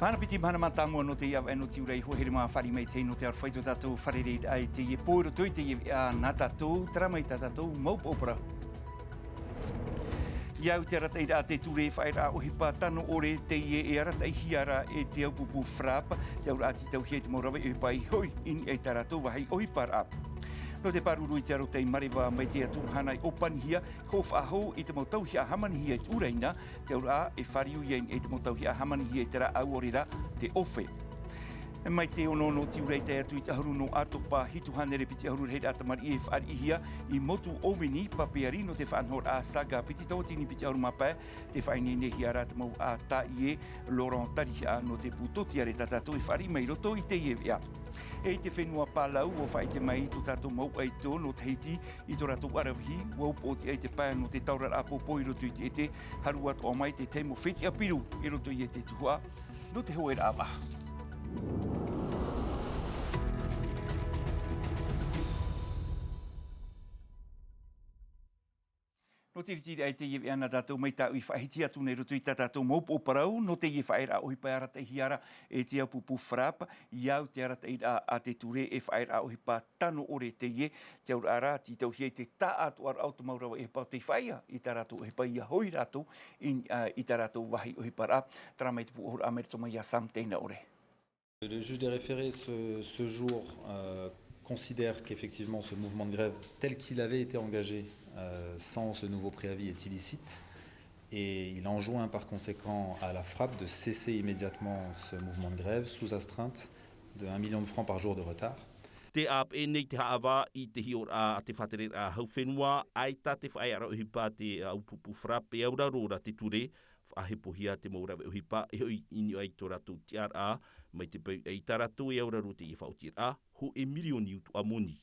Mahana piti mahana matamua no te iau eno tiurai ho here maa whari mei te no te arwhaito tātou wharereit ai te ie pōro tui te ie nā tātou, taramai tātou maupo opera. Iau te arata ira te ture whaera o hipa tano ore te ie e arata i hiara e te aupupu FRAAP, te aura ati tau hia te maurawe e hipa i hoi in e tātou wahai o hipa FRAAP. No te paruru i te aro te marewa mai te atu hana i opanihia, ko whahau i te mautauhia hamanihia i uraina, te aura e whariu ien e te mautauhia hamanihia i te ra au orira te ofe. E mai te ono no tiurai te atu i te haru no atopa hituhanere piti haru rei atamari e whaarihia i motu ovini papeari no te whanhor a saga piti tautini piti haru mapai te whaini nehi a rata mau a ta ie Laurent Tarihia no te putoti are tatato i whari mai roto i te iewea. E te whenua pālau o whai te mai to tātou mau ai tō no Tauhiti i tō rātou arawihi, waupoti ai te pāia no te taurar apopo i roto i te ete, haru atu o mai te teimo whiti apiru i roto i te tuhua, no te hoe rāwa. No te riti ai te iewe ana tātou mai tāu i whahiti atu nei roto i tātou maupo o parau, no te iewe whaera o hipa arata i hiara e te aupupu FRAAP, iau te arata i a te ture e whaera o hipa tano ore te ie, te aura ara ti tau hia te tā atu ar auto maurawa e hipa te whaia i tā rātou o hipa ia hoi rātou i tā rātou wahi o hipa rā, tara mai te pu ohura amerito mai a sam teina ore. Le juge des référés ce jour considère qu'effectivement ce mouvement de grève tel qu'il avait été engagé sans ce nouveau préavis est illicite et il enjoint par conséquent à la FRAAP de cesser immédiatement ce mouvement de grève sous astreinte de 1 million de francs par jour de retard. Te ap e nei te hawa i te hior a te whatere a hauwhenua, ai ta te whaera o hipa te aupupu FRAAP e aura rora te ture, whahepohia te maurawe o hipa, e hoi inu ai tō ratu tiar a, mai te pau e taratu e aura rota i whautir a, ho e milioni utu a moni.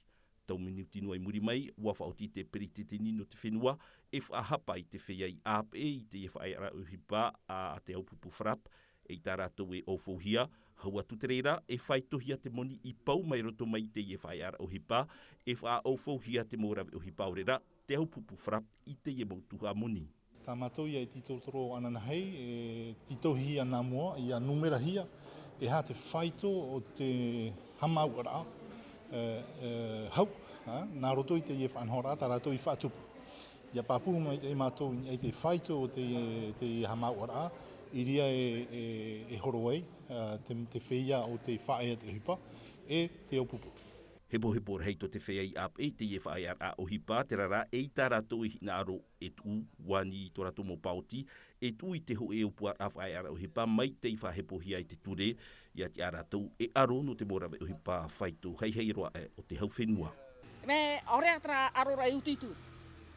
Tau minuti nua i muri mai, ua whauti te perititini no te whenua, e whahapa i te whea i ap e i te whaera o hipa a te aupupu FRAAP, e taratu e ofohia, hau atu te reira, e whaitohia te moni i pau mai roto mai te whaera o hipa, e wha ofohia te maurawe o hipa orera, te aupupu FRAAP i te mautuha moni. Tā mātou ia e titotoro ananahei, e titohi ana mua, i a numera hia, e ha te whaito o te hamau ara, hau, nā roto i te ie whanhora, tā rātou i whaatupu. Ia pāpū mai te mātou i te whaito o te hamau ara, i ria e horoei, te whea o te whaea te hipa, e te opupu. Hebo rei to te whea i ap e te ie whaea a o hipa, te rara e tā rātou i hina aro e tu, wani i tō rātou mō pauti, e tu i te ho e upua a whaea o hipa, mai te i whahepohia i te ture, ia te rātou e aro no te morawe o hipa whaito, hei roa e o te hauwhenua. Me aurea tera arora i utitu.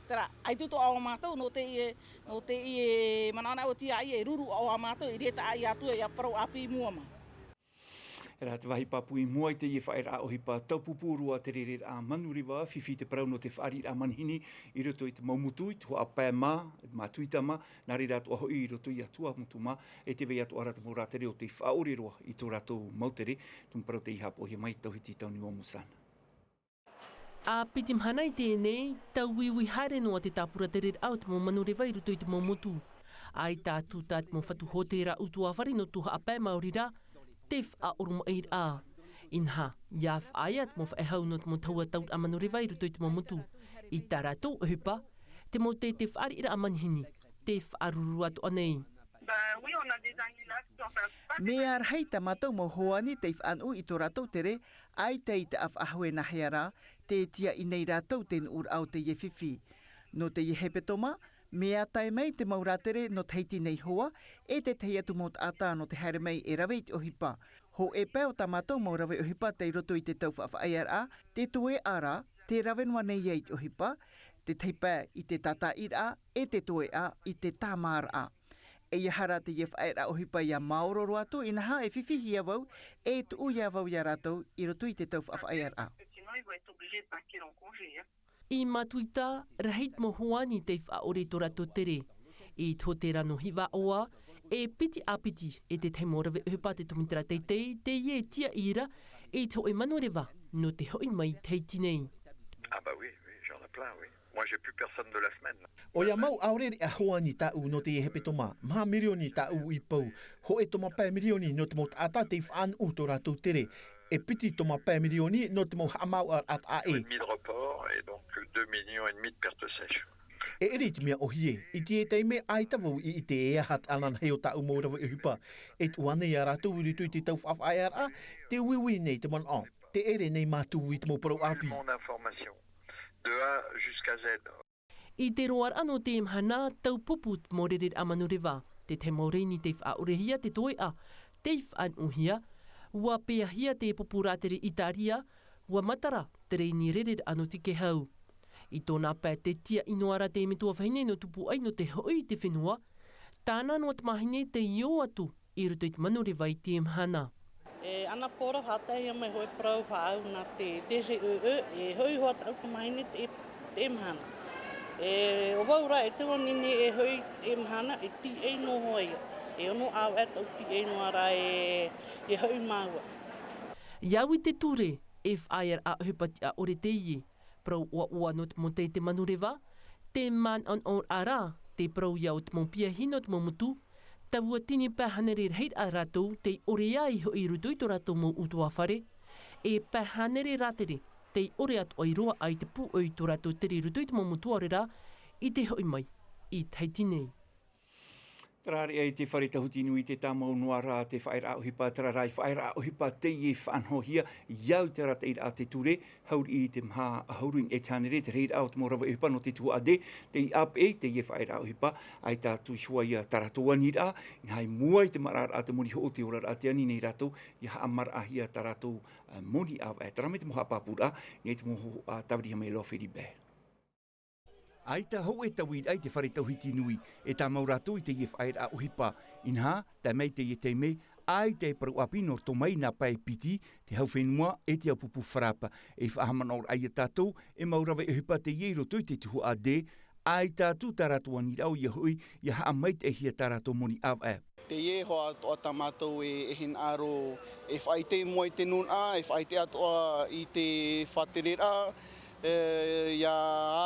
Tera, ai tuto au mātou no te i manana o tia i e ruru au mātou, i reta ai atua i a parau api muama. E rā te wahi papui mua i te ie whaera o hipa taupupurua te rere a manuriwa, whiwhi te parau no te whaari a manhini, i roto i te maumutu, i te hoa pē mā, mā tuitama, nā re rātu aho i roto i atua mutu mā, e te wei atu arata mō rātere o te whaoreroa i tō rātou mautere, tun parau te ihapo hi mai Tauhiti Tauni o Musana. A piti mahana i tēnei, tau wiwi haere noa te tāpura te rere au te mō manuriwa i roto i te maumutu. Ai tātu tāt mō whatu hōtera utua whari no tuha a pē maorira, te wha oruma eir a. Inha, ia whaaiat mō whaehau no te mō taua taut a manuriwa i roto i te maumutu. I tā rātou o hipa, te mō te whaari ira a manhini, te whaaruru atu anei. Me ar hei ta mātou mō hoani te whaanu i tō rātou tere, ai te i te awhahoe na heara, te tia i nei rātou ten ur au te iewhiwhi. No te iehepetoma, mea tai mai te mauratere no Tauhiti nei hoa, e te tei atu mōt ata no te haere mai e rawe i te ohipa. Ho e pēo ta mātou mō rawe ohipa te roto i te tau whaafaiara, te toe ara, te rawe noa nei i te ohipa, te teipā i te tata ira, e te toe a i te tāmāra a. E iahara te iewhaera ohipa ia maororo atu, ina ha e whiwhihi awau, e tu ui awau ia rātou i roto i te tau whaafaiara a. I matuita, rahit mo huani te whaore tō rato tere. I tō te rano hiwa oa, e piti a piti e te teimorawe uhupa te tumitara teitei, te ie tia ira, e tō e manurewa, no te hoi mai Tauhiti nei. Ah bah oui, j'en ai plein, oui. Moi, j'ai plus personne de la semaine. O ia mau aurere a hoa ni tau no te hepe toma. Maha milioni tau I pau. Ho e toma pae milioni no te mo ata te whaan u to rātou tere. E piti toma pae milioni no te mo hamau ar at a e. 1,5 de report et donc 2,5 millions de pertes sèches. E eri te mea ohie. I te e teime ai tawau I te ea hat anan heo tau mo rawa e hupa. E tuane ia rātou uri tui te tau whaf ARA. Te wiwi nei te man o. Te ere nei mātu I te mo parau api. De A jusqu'à Z. I te roar ano te mahana tau puput mo rerer amanurewa. Te te maureini te whaurehia te toi a. Te whaanuhia. Ua peahia te popuratere Itaria. Ua matara te reini rerer ano tike hau. I tōna pē te tia inoara te metua whaine no tupu ai no te hoi te whenua. Tāna no te mahine te io atu I ruto I te manurewa I te mahana. Ana pora whātai mai hoi prau whaau nā te DGE e hoi hoa tau te mahine te mahana. O waura e te wanini e hoi te mahana e ti ei no hoi. E ono au e tau ti ei no ara e hoi maua. Iau I te ture e whaia a hupati a ore te ie. Prau ua no te mo te manurewa. Te man on ara te prau iau te mo pia hino te mo mutu. Tawua tini pēhanere reit a rātou te ore ai hoi rutu I to rātou mo utua whare. E pēhanere rātere te ore atu ai roa ai te pu oi to rātou tere rutu I te mo mutua rera I te hoi mai I Tauhiti Nui. Tarare ai te whare Tauhiti Nui te tāmau noa rā te whaera ohipa, tararai whaera ohipa te I whanhohia, iau te rata I rā te ture, hauri I te mha hauruin e tānere, te reira au te morawa ohipa no te tua ade, te FRAAP e te whaera ohipa, ai tātu hua ia taratoa ni rā, I hai mua I te marar a te mori ho o te ora rā te ani nei rātou, I ha amar ahia taratou moni au e tarame te moha pāpura, nei te moho tawriha me lo whiri bē. Ai ta hau e tawid ai te whare Tauhiti Nui e tā maurato I te whaera ohipa. Inha, ta mei te te mei, ai te parau api no to mai nā pai piti, te hau whenua e te apupu FRAAP. E whahamana or ai tātou, e maurawa e ohipa te iero tui te tuhu a de, ai tātou taratua ni rau ia hui, ia haa mait e hia tarato moni au e. Te ie hoa atoa tamatou e hin aro, e whai te mua I te nun a, e whai te atoa I te whaterera, ia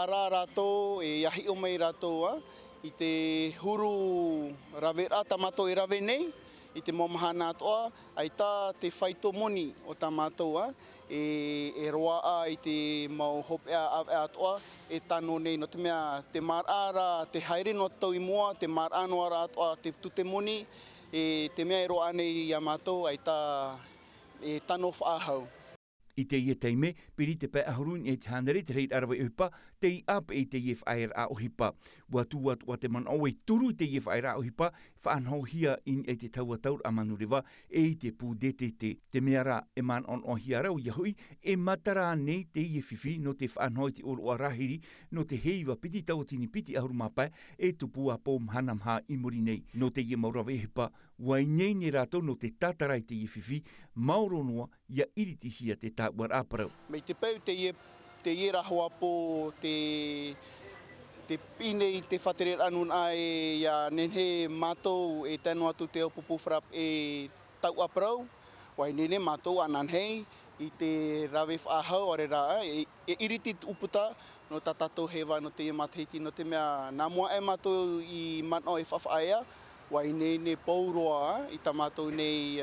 ara rato e iahi o mai rato I te huru ravera tamato e rave nei I te mahana atoa ai tā te whaito moni o tamato e roa I te mau hopea atoa e tano nei no te mea te marara te haere no tau I mua te marano ara atoa te tute moni e te mea e roa nei I amato ai tā e tano whaahau. I te ia teime, piri te pē ahurun e te hanere te reit arawa e upa, te FRAAP e te whaera ohipa. Ua tua te man oe turu te whaera ohipa, whaanhohia in e te taua taur amanurewa e te pū DTT. Te meara e man on ohia rau ia hui, e matara nei te whiwhi no te whaanhoi te oro arahiri, no te heiwa piti tautini piti ahurumapa e tupua pōm hanamha I muri nei. No te ia maurawa e hipa, wai nei ne rātou no te tatarai te whiwhi, mauro noa ia iritihia te tāuar āparau. Mei te pau te ie rahua po te pine I te whaterera anun ai ia nenhe mātou e tēnu atu te opupu FRAAP e tau aparau. Wai nene mātou anan hei I te rawe whaahau are rā e iriti uputa no tatatou hewa no te matahiti no te mea nā mua e mātou I mano e whawhaea. Wai nene pauroa I ta mātou nei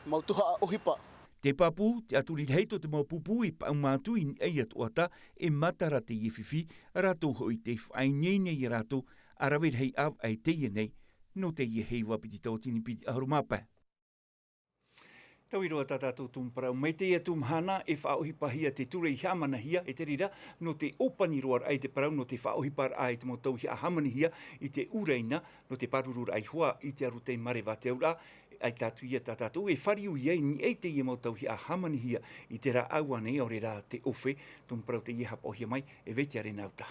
mautuha ohipa. Te papu, te aturi heito te maupupu I pau mātu I ei atuata e matara te iwhiwhi, rato hoi te whainene I rato, arawir hei au ai te nei, no te ia hei wapiti tautini piti ahurumapa. Tau I roa tātātou tūmparau, mei te ia tūmhana e whaohipahia te ture I hamanahia e te rira, no te opani roar ai te parau, no te whaohipar ai te motau hi a hamanahia I te ureina, no te parurura ai hua I te arutei marewa te aura, ai tātu ia tātātou e whariu iei ni ei te ia motau hi a hamanahia I te rā aua nei o re rā te ofe, tūmparau te ia hapohia mai e vete are nauta.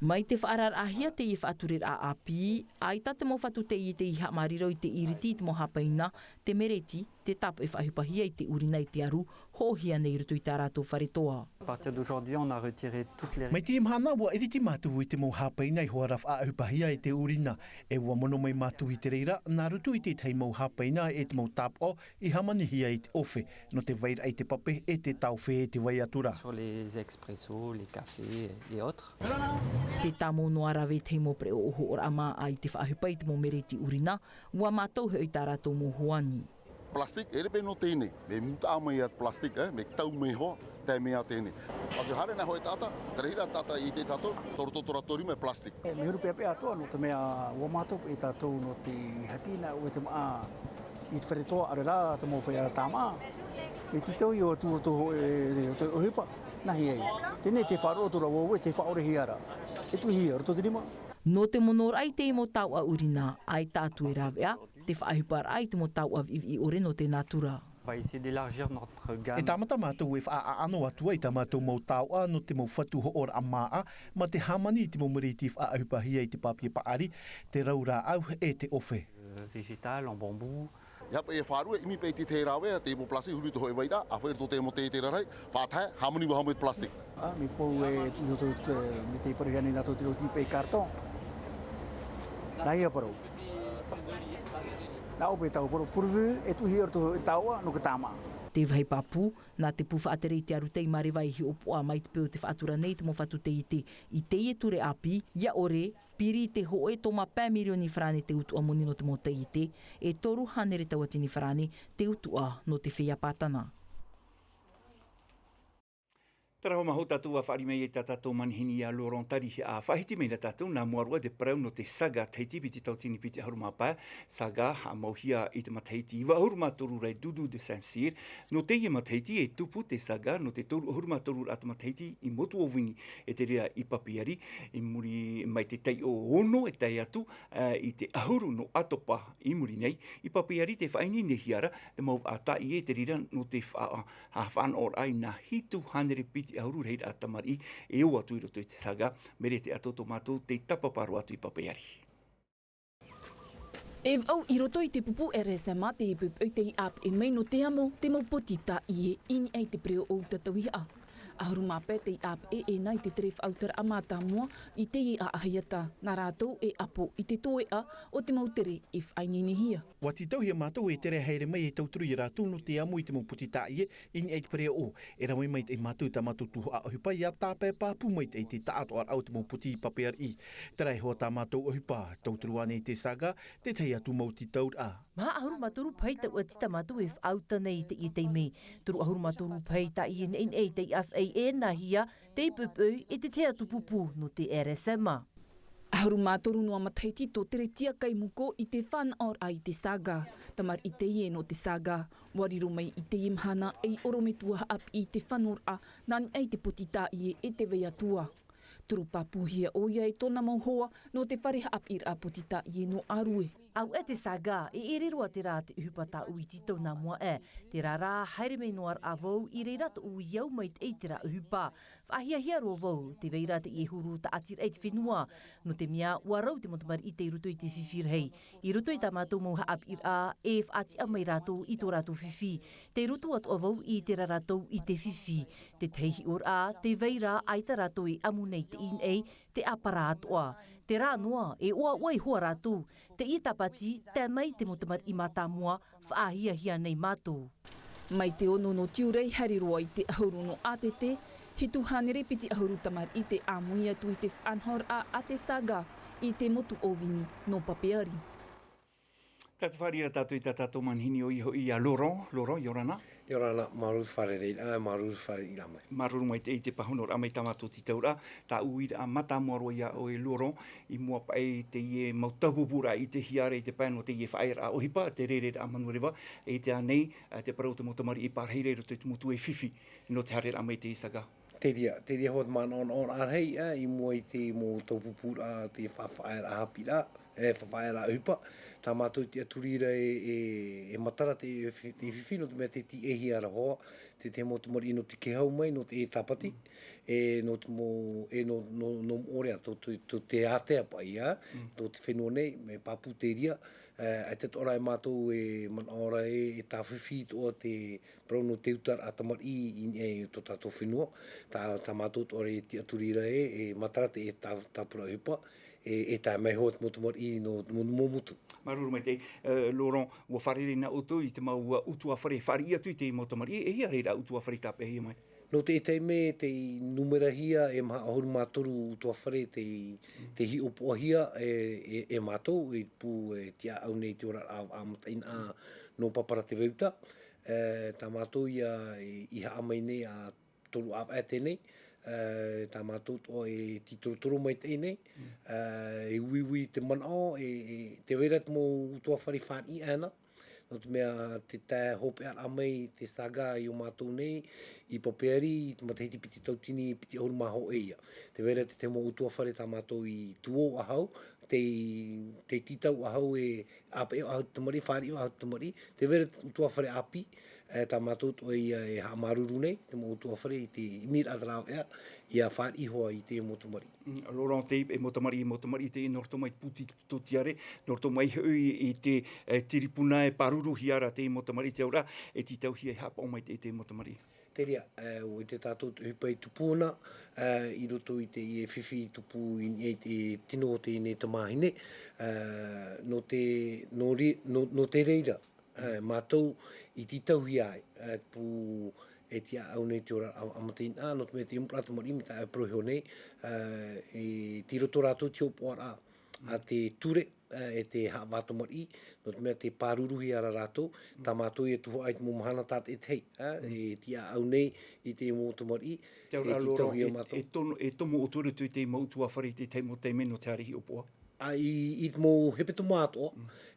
Mai te whaarar ahia te I whaaturer a api, ai ta te mo whatu te I te iha mariro I te iriti I te mo hapaina, te mereti, te tapu e whahupahia i te urina i te aru, hohia nei rutu i tā rātou wharetoa. À partir d'aujourd'hui, on a retiré toutes les... Mai te mahana wa iri ti mātuhu i te mau hāpaina i hoara whaahupahia i te urina. E ua mono mai mātuhu i te reira, nā rutu i te tei mau hāpaina e te mau tāpo i hamanihia i te ofe, no te vaira i te pape e te tauwhe e te waiatura. Sur les expressos, les cafés et autres. Te tāmo no arawe te mo pre o oho ora ama ai te whaahupai te mo mere ti urina, ua mātou hei tā rātou mo hoani. Plastik, ere pe no tēne, me muta amai at plastik, me tau mei hoa, te mea tēne. Asu hare na hoi tata, terehira tata i te tato, torotori me plastik. Me huru pepe atoa no te mea ua mātou i tātou no te hatina o te maa i te wharetoa arera te mo whai ara tāma. Me titau i o tūrotoho e te ohipa, nahi ei. Tēnei te wharoa tura wau e te whaore hi ara. E tu hi ara, to te rima. No te monorai te mo tau a urina, ai tātu e rawea, te whaahupar ai te mo tau a vivi ore no te natura. Va essayer d'élargir notre gamme. E tāmata mātou e whaaano atua i tā mātou mau taua no te mau whatu ho ora amaa, ma te hamani te mau mariti whaahupahia i te papia paari, te raura au e te ofe. Végétal, en bambou. Iapa e wharua, imi pei te te rawe, te mo plastik huri to hoi waira, a whaer to te mo te rarai, whātai, hamani wa hamai plastik. Me te pou e me te parihani nato te roti pei karton. Nai a parau. Nā ope tau parau purvu, e tuhi ar to taua no ka tāma. Te vai papu, nā te puwha atere i te arutei marewai hi opoa mai te peo te whaatura nei te mo whatu te i te ture api, ia ore, piri te hoe toma pē milioni whrane te utua moni no te mo te e toru hanere tawatini whrane te utua no te whia pātana. Tara ho maho tātou a whaari mei e tātou manihini a Laurent Tari a whahiti mei na tātou nā muarua de prau no te saga Tauhiti piti tautini piti harumapa saga a mauhia i te matahiti iwa ahurumatoru rei dudu de Saint-Cyr no te ia matahiti e tupu te saga no te toru ahurumatoru ata matahiti i motu o wini e te rea i papiari i muri mai te tei o ono e tei atu i te ahuru no atopa i muri nei i papiari te whaini nehiara e mau ata i e te rira no te whaan or ai na hitu hanere piti ahuru reira atamari e o atu i roto i te saga, mere te atoto mātou te tapaparu atu i papeari. E au i roto i te pupu RSMA te pupu te i ap e mei no te amo te mau potita i e ini ei te preo o tatauia. Ahuru mape te i ap e nai te tere whautara a mātamua i te i a ahiata nā rātou e apo i te toe a o te mau tere i whainginihia. Wa ti tau hia mātou e tere haere mai e tauturu i rātou no te amo i te mau potita i e ini ei te preo o. E ramai mai te mātou tā mātou tuho a ohipa i a tāpē pāpu mai te tāato ar au te mau poti i papear i. Terai hoa tā mātou ohipa, tauturu ane i te saga, te tei atu mau ti taur a. Mā ahuru matoru pai tau a tita mātou e whauta nei te i te mei. Turu ahuru matoru pai ta i e te i awhai e nahia te pupu e te te atu pupu no te RSMA. Ahuru matoru noa matahiti tō tere tia kai muko i te whan or ai te saga. Tamar i te ie no te saga. Wariro mai i te imhana e orometua ap i te whanor a nani ei te potita i e te veiatua. Turu papuhia o ia e tōna mauhoa no te whareha ap i rā potita i no arue. Au e te saga, e roa te rā te uhupata ui titau nā mua e. Te rā haere mei noar a vau i rei rata ui iau mai te ei te rā uhupa. Whahia roa vau, te vei rata i e huru ta atir ei te whenua. No te mea, ua rau te motamari i te ruto i te whiwhir hei. I ruto i tā mātou mauha ap i rā, e whaati a mai rātou i tō rātou whiwhi. Te ruto atu a vau i te rātou i te whiwhi. Te teihi or a, te vei rā ai ta rātou i amu nei te in ei, te apara atoa. Te rā noa, e oa oi hoa rātou. Te i tapati, te mai te motamari i mātāmua, whaahia hia nei mātou. Mai te ono no tiurai hariroa i te ahuru no ATT, he tuhanere piti ahuru tamar i te amuia tu i te whanhor a te saga i te motu ovini no papeari. Tata wharia tātou i tātou manhini o iho i a Laurent, Yorana. Yorana, maruru whare reira, maruru whare i ramai. Maruru mai te i te pahunor amai tamato ti taura, tā uira a matamoaro ia o e Laurent, i mua pai te ie mautapupura i te hiare i te pēno te ie whaera a ohipa, te rere a manurewa, e te anei, te parau te motamari i parheire roto te mutu e whiwhi, no te hare amai te isaga. Te ria hot mana on arhei, i mua i te mo taupupura te whaera a hapira, whaera a upa, tā mātou te aturira e matara te whiwhi, no te mea te ti ehi ara hoa, te motomori no te kehau mai, no te e tapati, no orea, to te atea pai, to te whenua nei, me papu te ria, ai te tora e mātou e manaora e tāwhiwhi toa te prauno te utar a tamari i to tātou whenua, tā mātou tora e te aturira e matarate e tāpura hipa, e tā mai hoa te motomori no momutu. Maruru mai te, Laurent, ua wharere na utu i te mau utu a whare whari atu i te motomari, e hia reira utu a whare tāpe hia mai? No te me te numera hia e maha ahuru mātoru utu a whare te hi opoa hia e mātou, e pū tia au nei te ora a mataina no papara te veuta. Tā mātou i haa mai nei a toru a tēnei, tā mātou toa e titorotoro mai tēnei, e uiui te manao, te wera te mō utu a whare whani ana, no te mea te tā hope ar amai te saga i o mātou nei, i papeari, i te matahiti piti tautini, piti ahuru maho eia. Te wera te mo utu a whare tā mātou i tuo ahau, te titau ahau e ape ahau tamari, whari ahau tamari, te wera utu a whare api, tā mātou to e ha maruru nei, te mo utu a whare i te imir adrao ea, i a whari hoa i te motomari. Laurent, te e motomari te norto mai puti totiare, norto mai hui i te tiripuna e paruru hiara te motomari te ora, e titau hi e hapa o mai te motomari. Te rea, o te tātou hupai tupuna, i roto i te whiwhi tupu i te tino o te ne tamahine, no te reira, mātou i titauhi ai, pū e tia au nei te ora amateina, no te mea te imprata mari, me ta e proheo nei, e ti roto rātou te opoara a te ture, e te haawata mari, no te mea te pāruruhi ara rātou, tā mātou e tuho ai te mō mahana tāte e tei, e tia au nei i te mōto mari, e titauhi a mātou. E tomo o turu tu te mautu a whare te teimo te meno te arihi opoa? I te mō hepeto mātoa,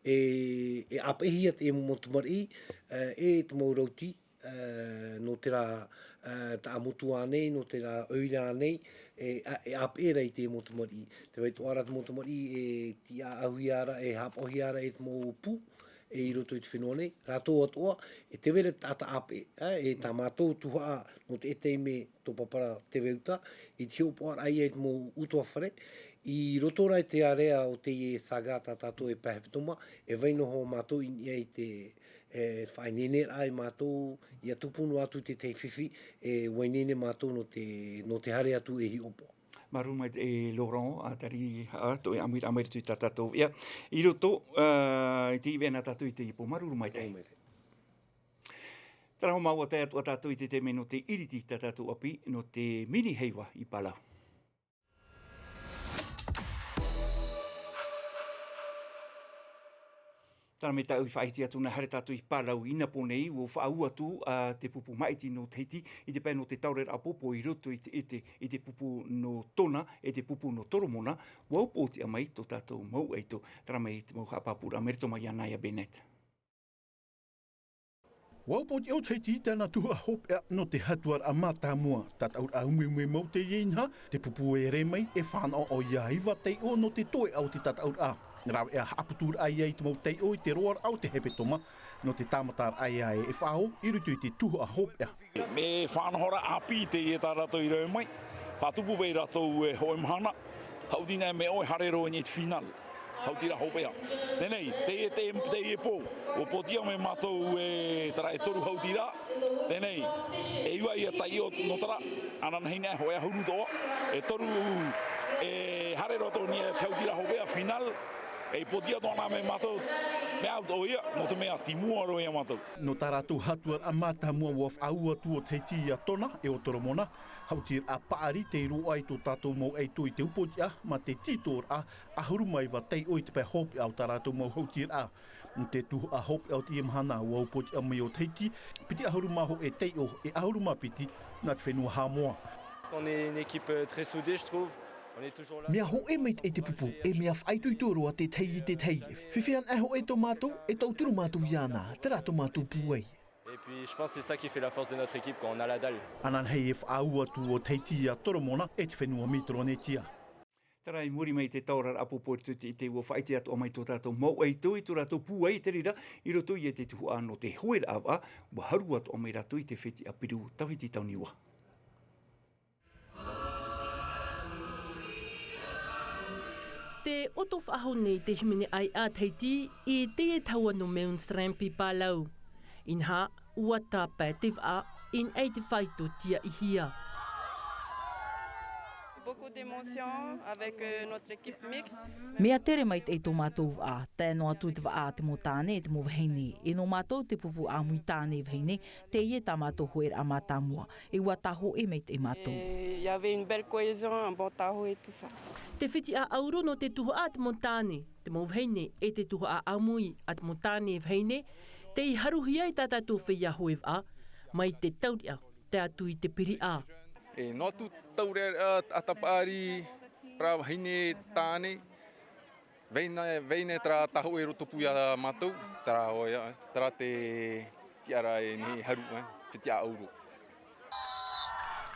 e apehia te motomari, e te mō rauti, no te rā tā motu anei, no te rā oira anei, e apera i te motomari. Te waitu ara te motomari e tia ahui ara, e hapohi ara e te mō pū, e i roto i te whenua nei, rātou atoa, e te wera tāta ape, e tā mātou tuha no te eteime tō papara te weuta, i te hopoara ai e te mō utoa whare, i roto rai te area o te e saga tā tātou e pahepitoma, e wainoho mātou i te whainene ai mātou, i a tupunu atu te whiwhi, e wainene mātou no te hare atu e hi opo. Maru mai e Laurent, a tari to e amir tu ta tatou ia. I roto i te iwena tatou i te ipo. Maru mai te. Tara ho maua te atua tatou i te meno te iriti ta tatou api no te mini heiwa i Palau. Tara me tau i whaiti atu na hare tatu i Palau ina ponei o whaau atu te pupu maiti no Tauhiti i te pai no te taurera a popo i roto i te pupu no tona e te pupu no toromona wau pōti a mai to tātou mau eito. Tara mai te mau hapapura merito mai Anaya Bennett. Wau pōti au Tauhiti tēnā tua hop no te hatuar a mātā mua. Tātou a ume mau te ienha, te pupu e re mai e whānau o ia hiwa tei o no te toe au te tātou a. Rau e haputur ai te mau tei o i te roar au te hepetoma no te tamatar ai e whao i rutu i te tuhu a hop ea. Me whanahora api te e tā rato i rau mai. Patupu pei rato e hoe mahana. Haudina me oi harero i te final. Hautira hop ea. Nenei, te e pō. O potia me mātou e tara e toru hautira. Nenei, e iwa i a tai o notara. Ananahina e hoe ahuru toa. E toru e harero to ni e te hautira hop ea final. E potia tōna me mātou, me au tō ia, no te mea timua ro ia mātou. No tā rātou hatuar a mātā mua waf au atu o Tauhiti a tona e o toromona, hautir a paari te roa i tō tātou mau eito i te upotia, ma te titor a ahuru mai wa tei o i te pai hopi au tā rātou mau hautir a. Te tuhu a hopi au te mahana wa upotia mai o Tauhiti, piti ahuru maho e tei o e ahuru mapiti na te whenua hamoa. On est une équipe très soudée, je trouve. Mea ho e meit e te pupu, e mea whaitui tōroa te tei i te tei. Whiwhian aho e tō mātou, e tauturu mātou iana, te rato mātou puei. Et puis je pense que c'est ça qui fait la force de notre équipe quand on a la dalle. Anan hei e whaau atu o Tauhiti a toromona e te whenua mitro ne tia. Tarai muri mai te taurar apopo te ua whaite atu o mai tō tātou mau ei tō i tō rātou pū ei te rira i roto i e te tuhu anō te hoera awa wa haru atu o mai rātou i te wheti apiru Tauhiti Nui. Te oto whaho nei te himene ai a Tauhiti i te e taua no meun srampi pālau. Inha ua tāpē te wha in ei te whaito tia i hia. Beaucoup d'émotions avec notre équipe mixte. Mea tere mai te tō mātou wā, tēno atu te wā te mō tāne te mō wahine. E no mātou te pupu a mui tāne wahine, te ie tā mātou hoer a mātāmua. E ua taho e mai te mātou. Il y avait une belle cohésion, un bon taho et tout ça. Te whiti a auro no te tuho a te mō tāne, te mō wahine, e te tuho a amui a te mō tāne wahine, te i haruhia i tātātou whia hoe wā, mai te tauria, te atu i te piri a. E no tu taurea atapari pra hine tāne veine tra taho e roto puia mātou tra te tiarai ni haru te tia auro.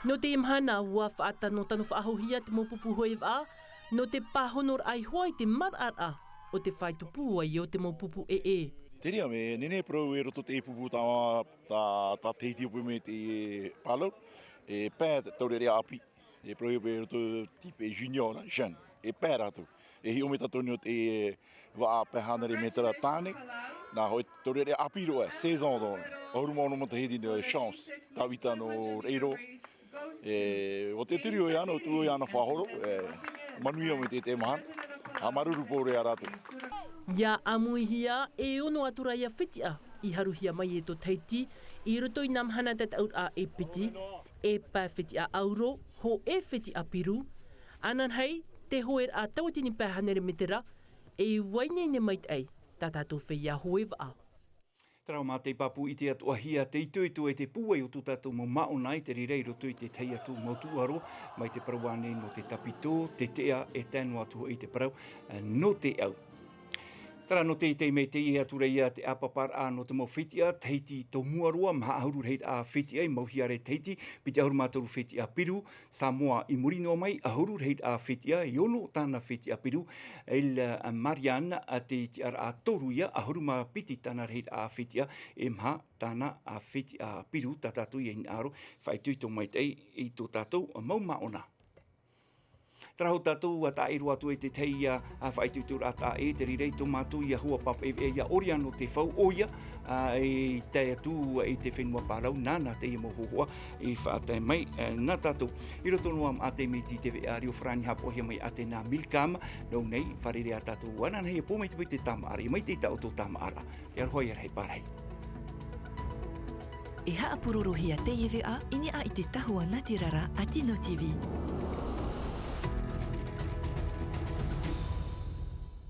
No te mahana ua whaata no tano whaahohia te mopupu hoe wā, no te pāhonor ai hoa i te marara o te whaitupu ai o te mopupu e. Te ria me, nene prau e roto te pupu tā teiti upu me te pālau. E pē taurerea api, e proi e roto tipe junior, jeune, e pē rātou. E hi o me tatoni o te waa pēhanare me tera tāne, nā hoi taurerea api roa, 16 ans dōna. Ahuru maono mo te hedi no chance, tāwita no reiro. E o te tiri o iana, o tu o iana whahoro, manuia me te mahana, a maruru pōre a rātou. Ia amuihia e ono atura ia whitia, i haruhia mai e tō Tauhiti, i roto i ngā mahana tataut a e piti, e pā whiti a auro, ho e whiti a piru. Anan hei, te hoer a tauatini pāhanere me tera, e waine ne mait ei, tātātou whia hoe wā. Tarau mā te papu i te atua hia te ituitu e te pūai o tū tātou mo maonai, te rirei roto i te tei atu mo tuaro, mai te parawane no te tapito, te tea e tēnu atu i te parau, no te au. Tara no te me te i atura ia te apapar a no te mo whitia, Tauhiti tō muarua, maha ahuru reit a whitia i mauhiare Tauhiti, piti ahuru mātoru whitia piru, Samoa i murino mai, ahuru reit a whitia, i ono tāna whitia piru, il Mariana a te tiara a toru ia, ahuru mā piti tāna reit a whitia, e maha tāna a whitia piru, tātātou i aro, whai tuito mai tei i tō tātou mau maona. Traho tātou a tāiru atu e te teia a whaitutur a tā e te rirei tō mātou i a hua papa e ia ori anō te whau oia e te atu e te whenua pārau nāna te i mohohoa e whaatai mai nā tātou. I roto noa a te miti te vea rio whrani hapohia mai a te nā milkama nau nei wharere a tātou anan hei a pōmei te pui te tamaara i mai te tau tō tamaara. E arhoi arhei pārhei. E haa pururuhia te iwi a ini a i te tahua Natirara a Tino TV.